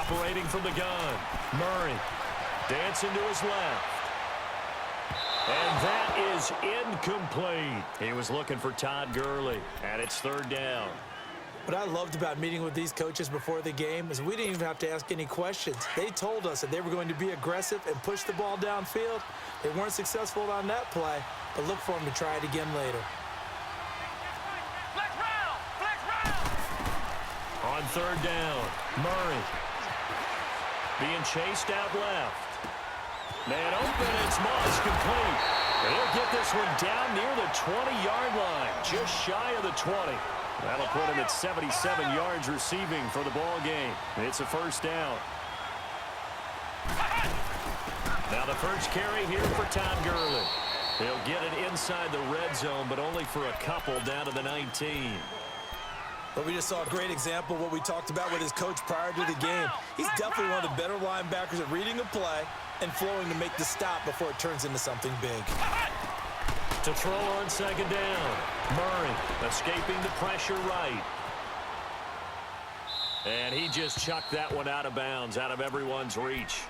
Operating from the gun. Murray. Dancing to his left. And that is incomplete. He was looking for Todd Gurley, and it's third down. What I loved about meeting with these coaches before the game is we didn't even have to ask any questions. They told us that they were going to be aggressive and push the ball downfield. They weren't successful on that play, but look for them to try it again later. On third down, Murray. Being chased out left. Man open, it's Moss complete. He'll get this one down near the 20-yard line, just shy of the 20. That'll put him at 77 yards receiving for the ball game. It's a first down. Now the first carry here for Todd Gurley. He'll get it inside the red zone, but only for a couple down to the 19. But we just saw a great example of what we talked about with his coach prior to the game. He's definitely one of the better linebackers at reading a play and flowing to make the stop before it turns into something big. To throw on second down. Murray escaping the pressure right. And he just chucked that one out of bounds, out of everyone's reach.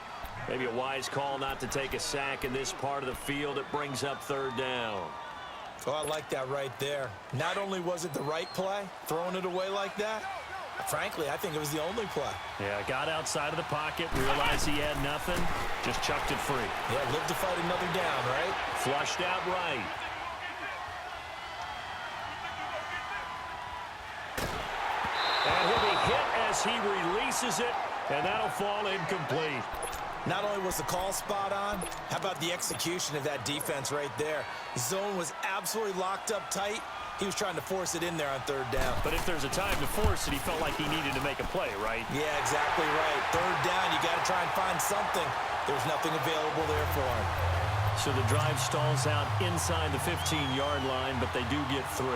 Maybe a wise call not to take a sack in this part of the field. It brings up third down. Oh, I like that right there. Not only was it the right play, throwing it away like that, frankly, I think it was the only play. Yeah, got outside of the pocket, realized he had nothing, just chucked it free. Yeah, lived to fight another down, right? Flushed out right. And he'll be hit as he releases it, and that'll fall incomplete. Not only was the call spot on, how about the execution of that defense right there? The zone was absolutely locked up tight. He was trying to force it in there on third down. But if there's a time to force it, he felt like he needed to make a play, right? Yeah, exactly right. Third down, you got to try and find something. There's nothing available there for him. So the drive stalls out inside the 15-yard line, but they do get 3.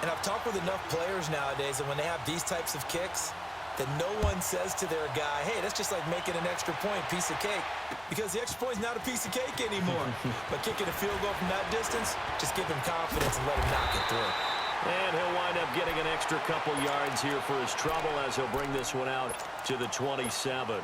And I've talked with enough players nowadays that when they have these types of kicks, that no one says to their guy, hey, that's just like making an extra point, piece of cake. Because the extra point is not a piece of cake anymore. But kicking a field goal from that distance, just give him confidence and let him knock it through. And he'll wind up getting an extra couple yards here for his trouble as he'll bring this one out to the 27.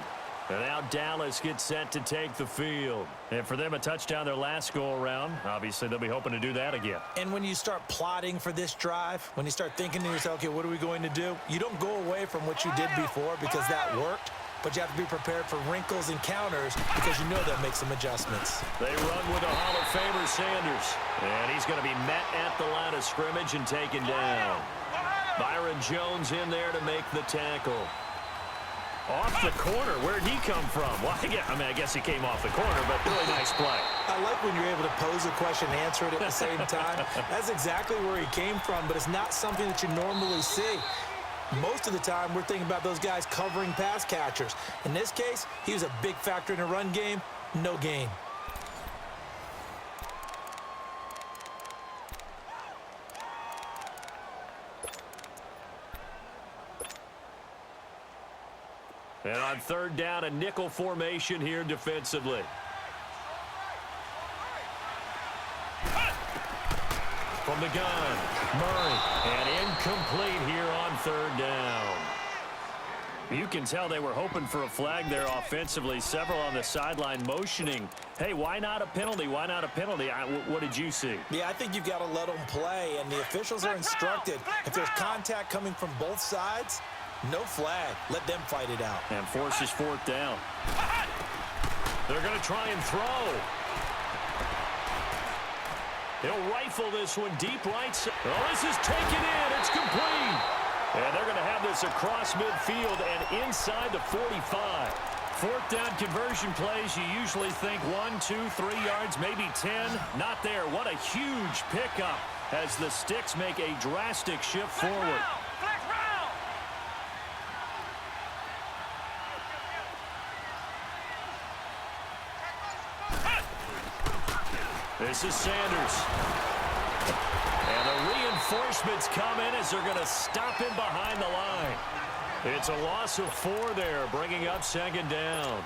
And now Dallas gets set to take the field. And for them, a touchdown their last go-around. Obviously, they'll be hoping to do that again. And when you start plotting for this drive, when you start thinking to yourself, okay, what are we going to do? You don't go away from what you did before because that worked. But you have to be prepared for wrinkles and counters because you know they'll make some adjustments. They run with a Hall of Famer, Sanders. And he's going to be met at the line of scrimmage and taken down. Byron Jones in there to make the tackle. Off the corner. Where'd he come from? Well, I guess he came off the corner, but really nice play. I like when you're able to pose a question and answer it at the same time. That's exactly where he came from, but it's not something that you normally see. Most of the time, we're thinking about those guys covering pass catchers. In this case, he was a big factor in the run game. No gain. And on third down, a nickel formation here defensively. From the gun, Murray, and incomplete here on third down. You can tell they were hoping for a flag there offensively. Several on the sideline motioning, hey, why not a penalty? Why not a penalty? What did you see? Yeah, I think you've got to let them play, and the officials are instructed. If there's contact coming from both sides, no flag. Let them fight it out. And forces fourth down. They're going to try and throw. He'll rifle this one deep right side. Oh, this is taken in. It's complete. And they're going to have this across midfield and inside the 45. Fourth down conversion plays, you usually think 1, 2, 3 yards, maybe 10. Not there. What a huge pickup as the Sticks make a drastic shift forward. This is Sanders. And the reinforcements come in as they're going to stop him behind the line. It's a loss of 4 there, bringing up second down.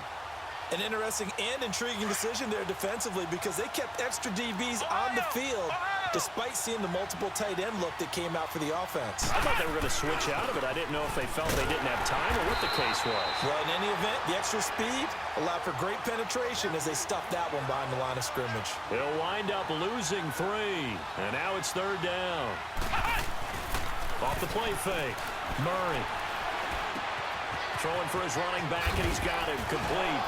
An interesting and intriguing decision there defensively because they kept extra DBs on the field despite seeing the multiple tight end look that came out for the offense. I thought they were going to switch out of it. I didn't know if they felt they didn't have time or what the case was. Well, in any event, the extra speed allowed for great penetration as they stuffed that one behind the line of scrimmage. They'll wind up losing 3, and now it's 3rd down. Off the play fake, Murray. Throwing for his running back, and he's got him complete.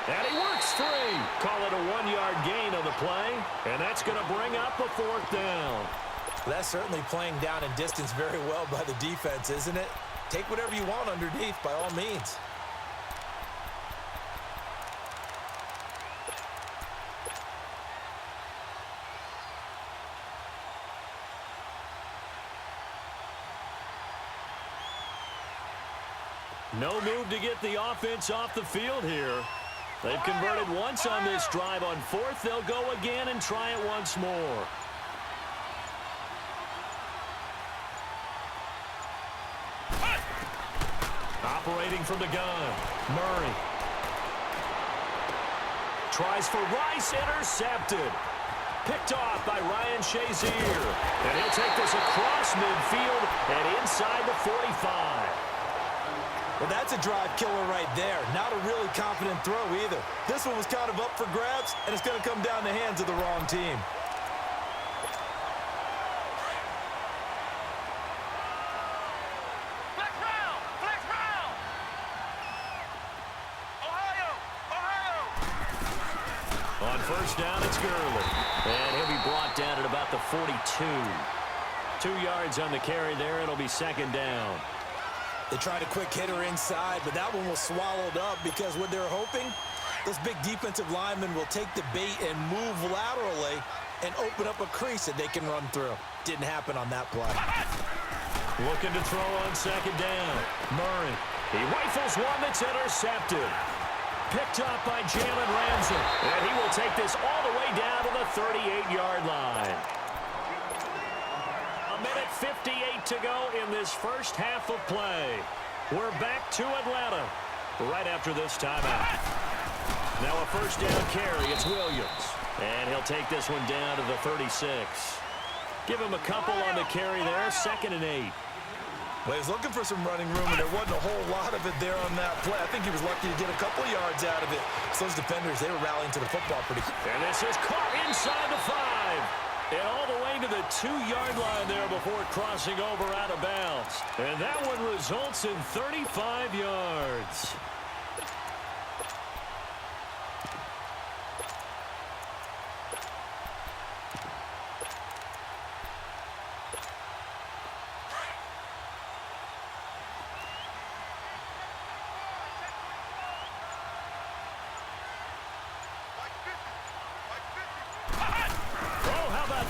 And he works 3. Call it a 1-yard gain on the play, and that's going to bring up a 4th down. That's certainly playing down and distance very well by the defense, isn't it? Take whatever you want underneath, by all means. No move to get the offense off the field here. They've converted once on this drive. On 4th, they'll go again and try it once more. Operating from the gun, Murray. Tries for Rice, intercepted. Picked off by Ryan Shazier. And he'll take this across midfield and inside the 45. Well, that's a drive killer right there. Not a really confident throw either. This one was kind of up for grabs, and it's going to come down the hands of the wrong team. Flex round! Flex round! Ohio! Ohio! On 1st down, it's Gurley. And he'll be brought down at about the 42. 2 yards on the carry there. It'll be 2nd down. They tried a quick hitter inside, but that one was swallowed up because what they're hoping, those big defensive linemen will take the bait and move laterally and open up a crease that they can run through. Didn't happen on that play. Looking to throw on 2nd down. Murray. He rifles one that's intercepted. Picked up by Jalen Ramsey. And he will take this all the way down to the 38-yard line. 1:58 to go in this first half of play. We're back to Atlanta right after this timeout. Now a 1st down carry. It's Williams. And he'll take this one down to the 36. Give him a couple on the carry there. 2nd and 8. Well, he was looking for some running room, and there wasn't a whole lot of it there on that play. I think he was lucky to get a couple yards out of it. So those defenders, they were rallying to the football pretty quick. And this is caught inside the 5. And all the way to the 2-yard line there before crossing over out of bounds. And that one results in 35 yards.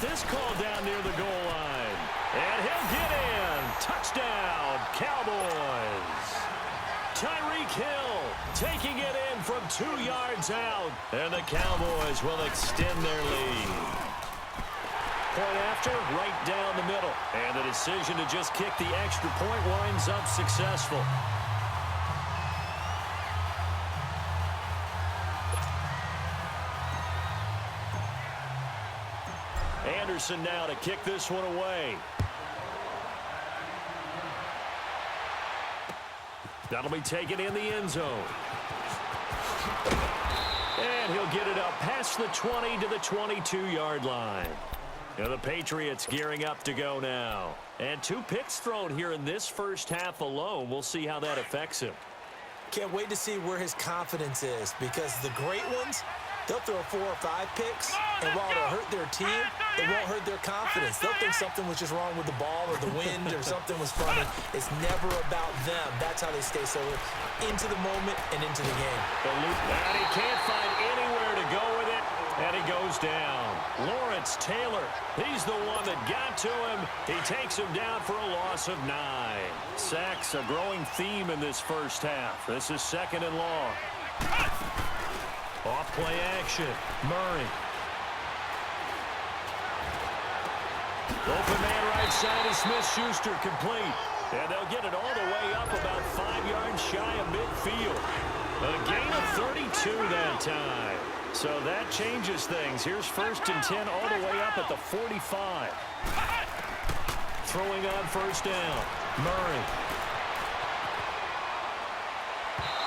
This call down near the goal line. And he'll get in. Touchdown, Cowboys. Tyreek Hill taking it in from 2 yards out. And the Cowboys will extend their lead. Point after, right down the middle. And the decision to just kick the extra point winds up successful. Anderson now to kick this one away. That'll be taken in the end zone. And he'll get it up past the 20 to the 22-yard line. Now the Patriots gearing up to go now. And 2 picks thrown here in this first half alone. We'll see how that affects him. Can't wait to see where his confidence is, because the great ones, they'll throw 4 or 5 picks, and while it'll hurt their team, it won't hurt their confidence. They'll think something was just wrong with the ball or the wind or something was funny. It's never about them. That's how they stay so into the moment and into the game. And he can't find anywhere to go with it, and he goes down. Lawrence Taylor, he's the one that got to him. He takes him down for a loss of 9. Sacks, a growing theme in this first half. This is 2nd and long. Off play action. Murray. Open man right side is Smith-Schuster, complete. And they'll get it all the way up about 5 yards shy of midfield. A gain of 32 that time. So that changes things. Here's 1st and 10 all the way up at the 45. Throwing on 1st down. Murray.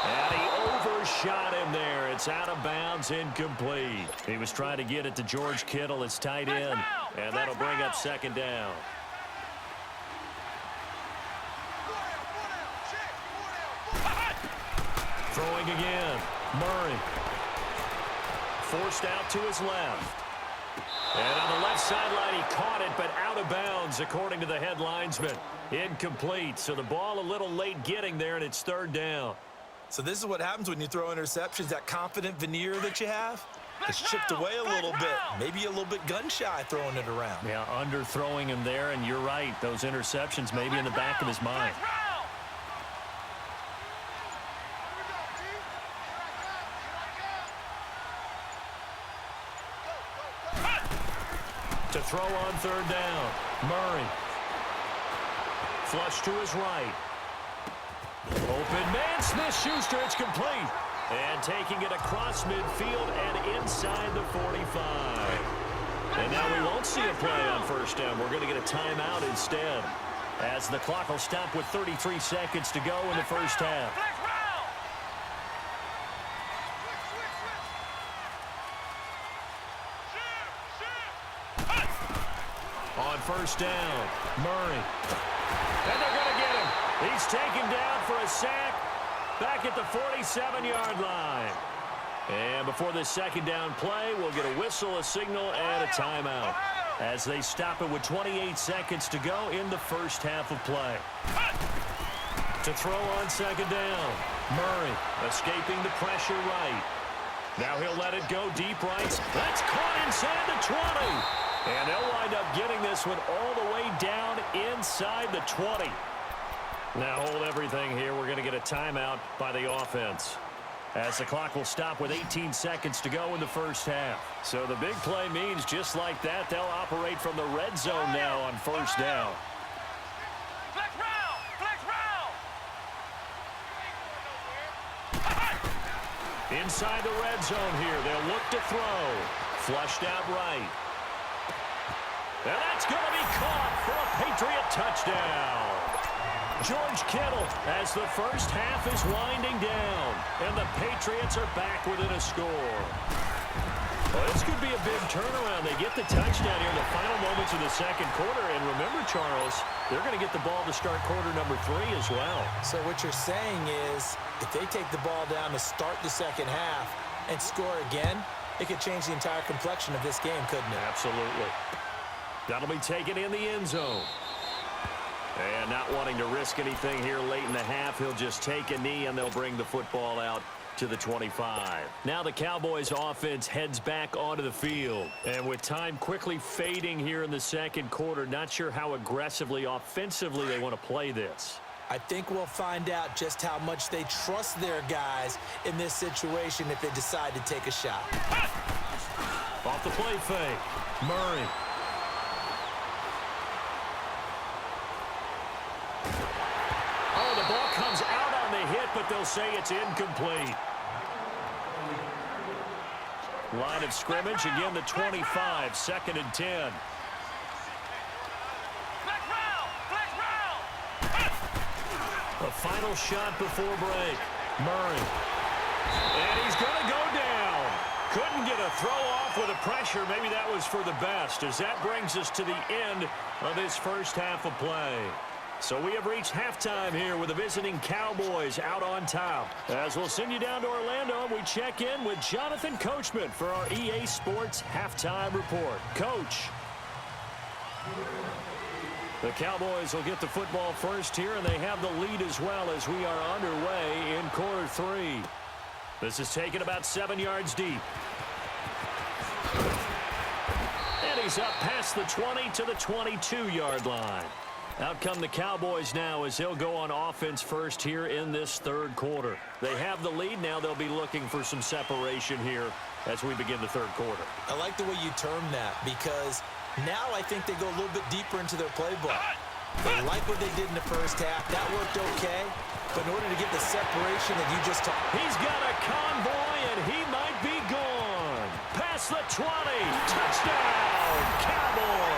And he overshot him there. It's out of bounds, incomplete. He was trying to get it to George Kittle, his tight end. And that'll bring up 2nd down. Throwing again. Murray. Forced out to his left. And on the left sideline, he caught it, but out of bounds, according to the head linesman. Incomplete. So the ball a little late getting there, and it's 3rd down. So this is what happens when you throw interceptions. That confident veneer that you have, it's chipped away a little bit. Maybe a little bit gun-shy throwing it around. Yeah, underthrowing him there, and you're right. Those interceptions may be in the back of his mind. To throw on 3rd down. Murray. Flush to his right. Open man, Smith-Schuster, it's complete. And taking it across midfield and inside the 45. And now we won't see a play on 1st down. We're going to get a timeout instead, as the clock will stop with 33 seconds to go in the 1st half. On 1st down, Murray. And they're going to get him. He's taken down for a sack back at the 47-yard line. And before this 2nd down play, we'll get a whistle, a signal, and a timeout as they stop it with 28 seconds to go in the 1st half of play. To throw on 2nd down, Murray escaping the pressure right. Now he'll let it go deep right. That's caught inside the 20. And they'll wind up getting this one all the way down inside the 20. Now hold everything here. We're going to get a timeout by the offense, as the clock will stop with 18 seconds to go in the 1st half. So the big play means just like that, they'll operate from the red zone now on 1st down. Flex round! Flex round! Inside the red zone here, they'll look to throw. Flushed out right. And that's going to be caught for a Patriot touchdown. George Kittle, as the 1st half is winding down, and the Patriots are back within a score. Well, this could be a big turnaround. They get the touchdown here in the final moments of the 2nd quarter. And remember, Charles, they're going to get the ball to start quarter number 3 as well. So what you're saying is, if they take the ball down to start the 2nd half and score again, it could change the entire complexion of this game, couldn't it? Absolutely. That'll be taken in the end zone. And not wanting to risk anything here late in the half, he'll just take a knee, and they'll bring the football out to the 25. Now the Cowboys offense heads back onto the field. And with time quickly fading here in the 2nd quarter, not sure how aggressively, offensively they want to play this. I think we'll find out just how much they trust their guys in this situation if they decide to take a shot. Off the play fake, Murray. Oh, the ball comes out on the hit, but they'll say it's incomplete. Line of scrimmage, again the 25, 2nd and 10. A final shot before break. Murray. And he's going to go down. Couldn't get a throw off with the pressure. Maybe that was for the best, as that brings us to the end of this 1st half of play. So we have reached halftime here with the visiting Cowboys out on top. As we'll send you down to Orlando, we check in with Jonathan Coachman for our EA Sports Halftime Report. Coach. The Cowboys will get the football first here, and they have the lead as well as we are underway in quarter 3. This is taken about 7 yards deep. And he's up past the 20 to the 22-yard line. Out come the Cowboys now as they'll go on offense first here in this 3rd quarter. They have the lead now. They'll be looking for some separation here as we begin the 3rd quarter. I like the way you termed that, because now I think they go a little bit deeper into their playbook. They like what they did in the 1st half. That worked okay. But in order to get the separation that you just talked, he's got a convoy, and he might be gone. across the 20. Touchdown, Cowboys.